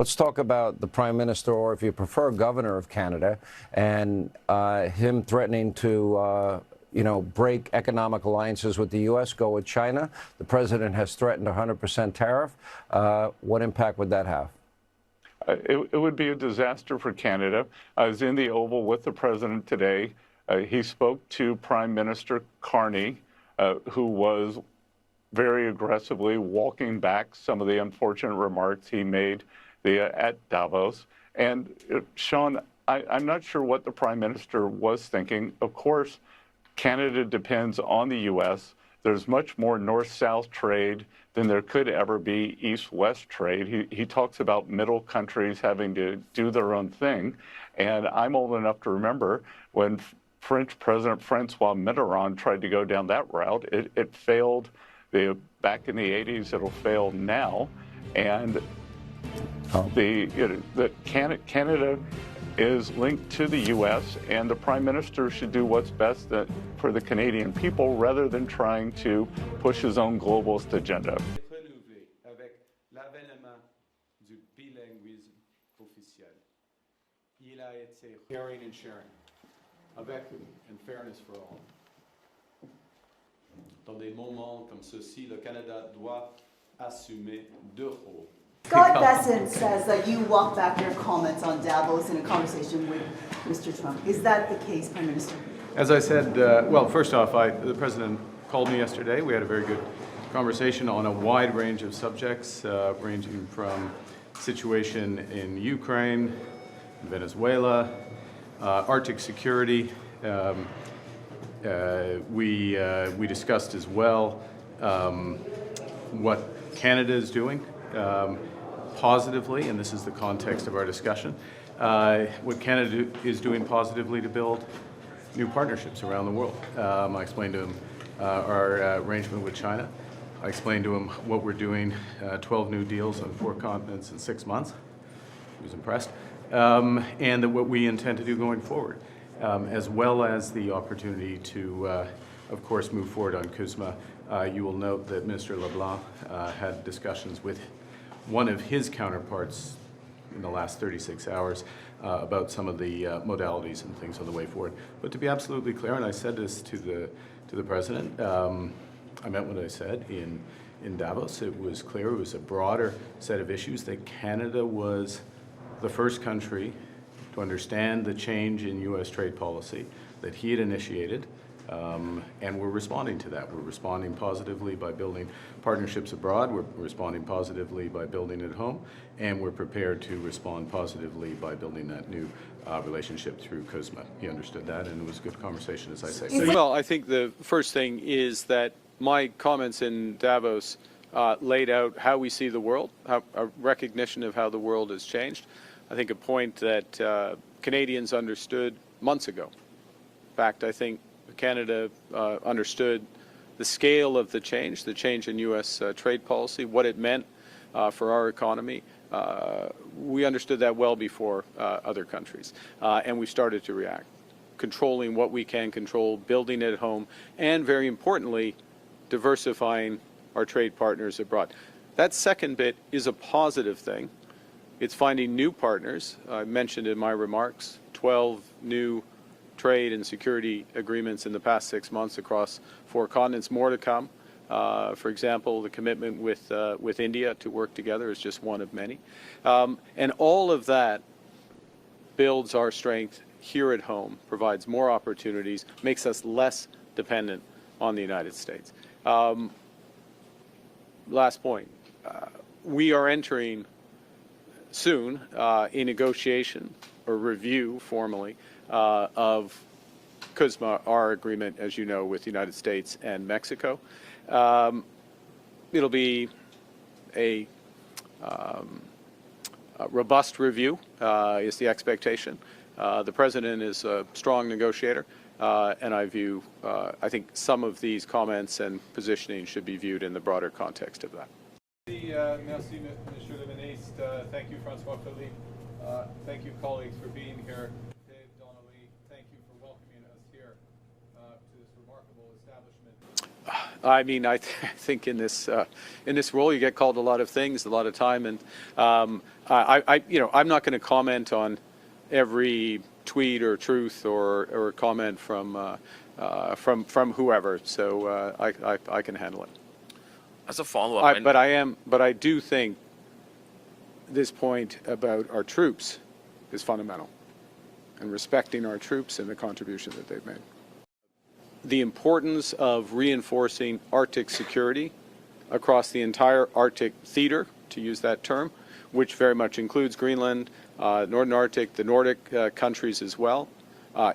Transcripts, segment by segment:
Let's talk about the Prime Minister, or if you prefer, Governor of Canada, and him threatening to, break economic alliances with the U.S., go with China. The president has threatened a 100% tariff. What impact would that have? It would be a disaster for Canada. I was in the Oval with the president today. He spoke to Prime Minister Carney, who was very aggressively walking back some of the unfortunate remarks he made at Davos. And Sean, I'm not sure what the Prime Minister was thinking. Of course, Canada depends on the U.S. There's much more north-south trade than there could ever be east-west trade. He talks about middle countries having to do their own thing. And I'm old enough to remember when French President Francois Mitterrand tried to go down that route. It failed back in the 80s. It'll fail now. And Canada is linked to the U.S., and the Prime Minister should do what's best for the Canadian people rather than trying to push his own globalist agenda. Avec l'avènement du bilinguisme officiel, il a été caring and sharing, avec equity and fairness for all. Dans des moments comme ceci, le Canada doit assumer deux rôles. Scott Bessent says that you walked back your comments on Davos in a conversation with Mr. Trump. Is that the case, Prime Minister? As I said, well, first off, the President called me yesterday. We had a very good conversation on a wide range of subjects, ranging from situation in Ukraine, Venezuela, Arctic security. We discussed as well what Canada is doing positively, and this is the context of our discussion, what Canada is doing positively to build new partnerships around the world. I explained to him our arrangement with China. I explained to him what we're doing, 12 new deals on 4 continents in 6 months. He was impressed. And what we intend to do going forward, as well as the opportunity to, of course, move forward on CUSMA. You will note that Minister LeBlanc had discussions with one of his counterparts in the last 36 hours about some of the modalities and things on the way forward. But to be absolutely clear, and I said this to the President, I meant what I said in Davos. It was clear, it was a broader set of issues, that Canada was the first country to understand the change in U.S. trade policy that he had initiated. And we're responding to that. We're responding positively by building partnerships abroad. We're responding positively by building at home. And we're prepared to respond positively by building that new relationship through CUSMA. He understood that, and it was a good conversation, as I say. Well, I think the first thing is that my comments in Davos laid out how we see the world, a recognition of how the world has changed. I think a point that Canadians understood months ago. In fact, I think Canada understood the scale of the change in U.S. trade policy, what it meant for our economy. We understood that well before other countries, and we started to react, controlling what we can control, building at home, and very importantly, diversifying our trade partners abroad. That second bit is a positive thing. It's finding new partners. I mentioned in my remarks 12 new trade and security agreements in the past 6 months across 4 continents, more to come. For example, the commitment with India to work together is just one of many. And all of that builds our strength here at home, provides more opportunities, makes us less dependent on the United States. Last point, we are entering soon a negotiation or review formally of CUSMA, our agreement, as you know, with the United States and Mexico. It'll be a robust review, is the expectation. The President is a strong negotiator, and I think some of these comments and positioning should be viewed in the broader context of that. Merci, Monsieur le Ministre. Thank you, Francois Philippe. Thank you, colleagues, for being here. Dave Donnelly, thank you for welcoming us here to this remarkable establishment. I mean, I think in this role you get called a lot of things, a lot of time, and I'm not going to comment on every tweet or truth or comment from whoever. So I can handle it. As a follow-up, But I do think this point about our troops is fundamental, and respecting our troops and the contribution that they've made. The importance of reinforcing Arctic security across the entire Arctic theater, to use that term, which very much includes Greenland, Northern Arctic, the Nordic countries as well.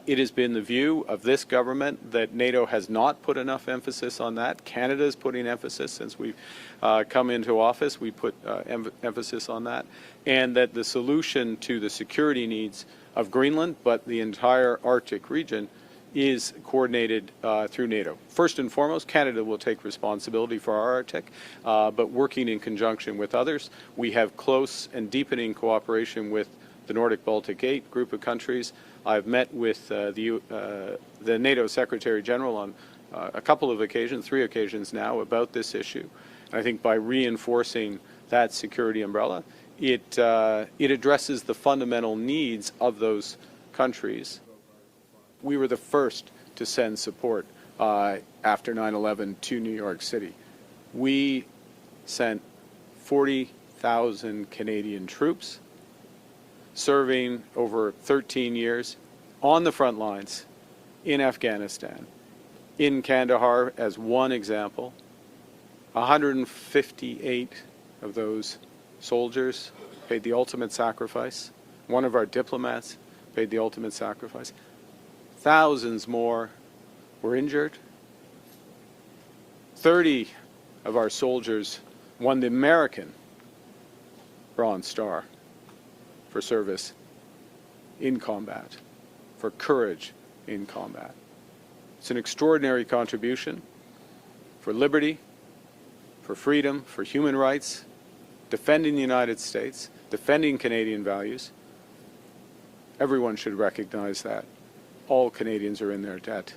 It has been the view of this government that NATO has not put enough emphasis on that. Canada is putting emphasis since we've come into office. We put emphasis on that. And that the solution to the security needs of Greenland, but the entire Arctic region, is coordinated through NATO. First and foremost, Canada will take responsibility for our Arctic, but working in conjunction with others. We have close and deepening cooperation with the Nordic Baltic 8 group of countries. I've met with the NATO Secretary General on a couple of occasions, 3 occasions now, about this issue. And I think by reinforcing that security umbrella, it addresses the fundamental needs of those countries. We were the first to send support after 9/11 to New York City. We sent 40,000 Canadian troops serving over 13 years on the front lines in Afghanistan, in Kandahar as one example. 158 of those soldiers paid the ultimate sacrifice. One of our diplomats paid the ultimate sacrifice. Thousands more were injured. 30 of our soldiers won the American Bronze Star for service in combat, for courage in combat. It's an extraordinary contribution for liberty, for freedom, for human rights, defending the United States, defending Canadian values. Everyone should recognize that. All Canadians are in their debt.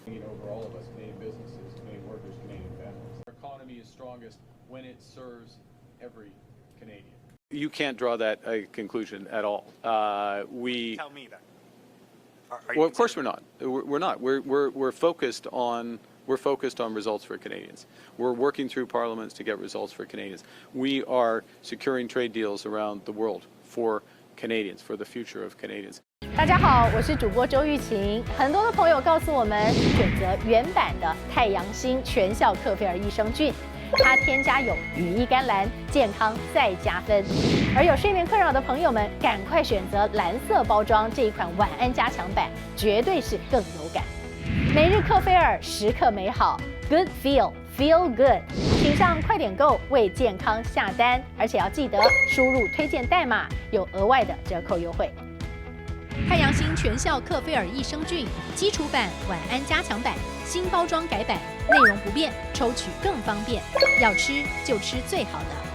Over all of us, Canadian businesses, Canadian workers, Canadian families. Our economy is strongest when it serves every Canadian. You can't draw that conclusion at all. tell me that. Well, of course we're not. We're not. We're focused on results for Canadians. We're working through parliaments to get results for Canadians. We are securing trade deals around the world for Canadians, for the future of Canadians. 大家好，我是主播周玉琴。很多的朋友告诉我们，选择原版的太阳星全效克菲尔益生菌，它添加有羽衣甘蓝，健康再加分。而有睡眠困扰的朋友们，赶快选择蓝色包装这一款晚安加强版，绝对是更有感。每日克菲尔，时刻美好 ，Good Feel Good， 请上快点购为健康下单，而且要记得输入推荐代码，有额外的折扣优惠。太阳星全效克菲尔益生菌基础版、晚安加强版，新包装改版，内容不变，抽取更方便。要吃就吃最好的。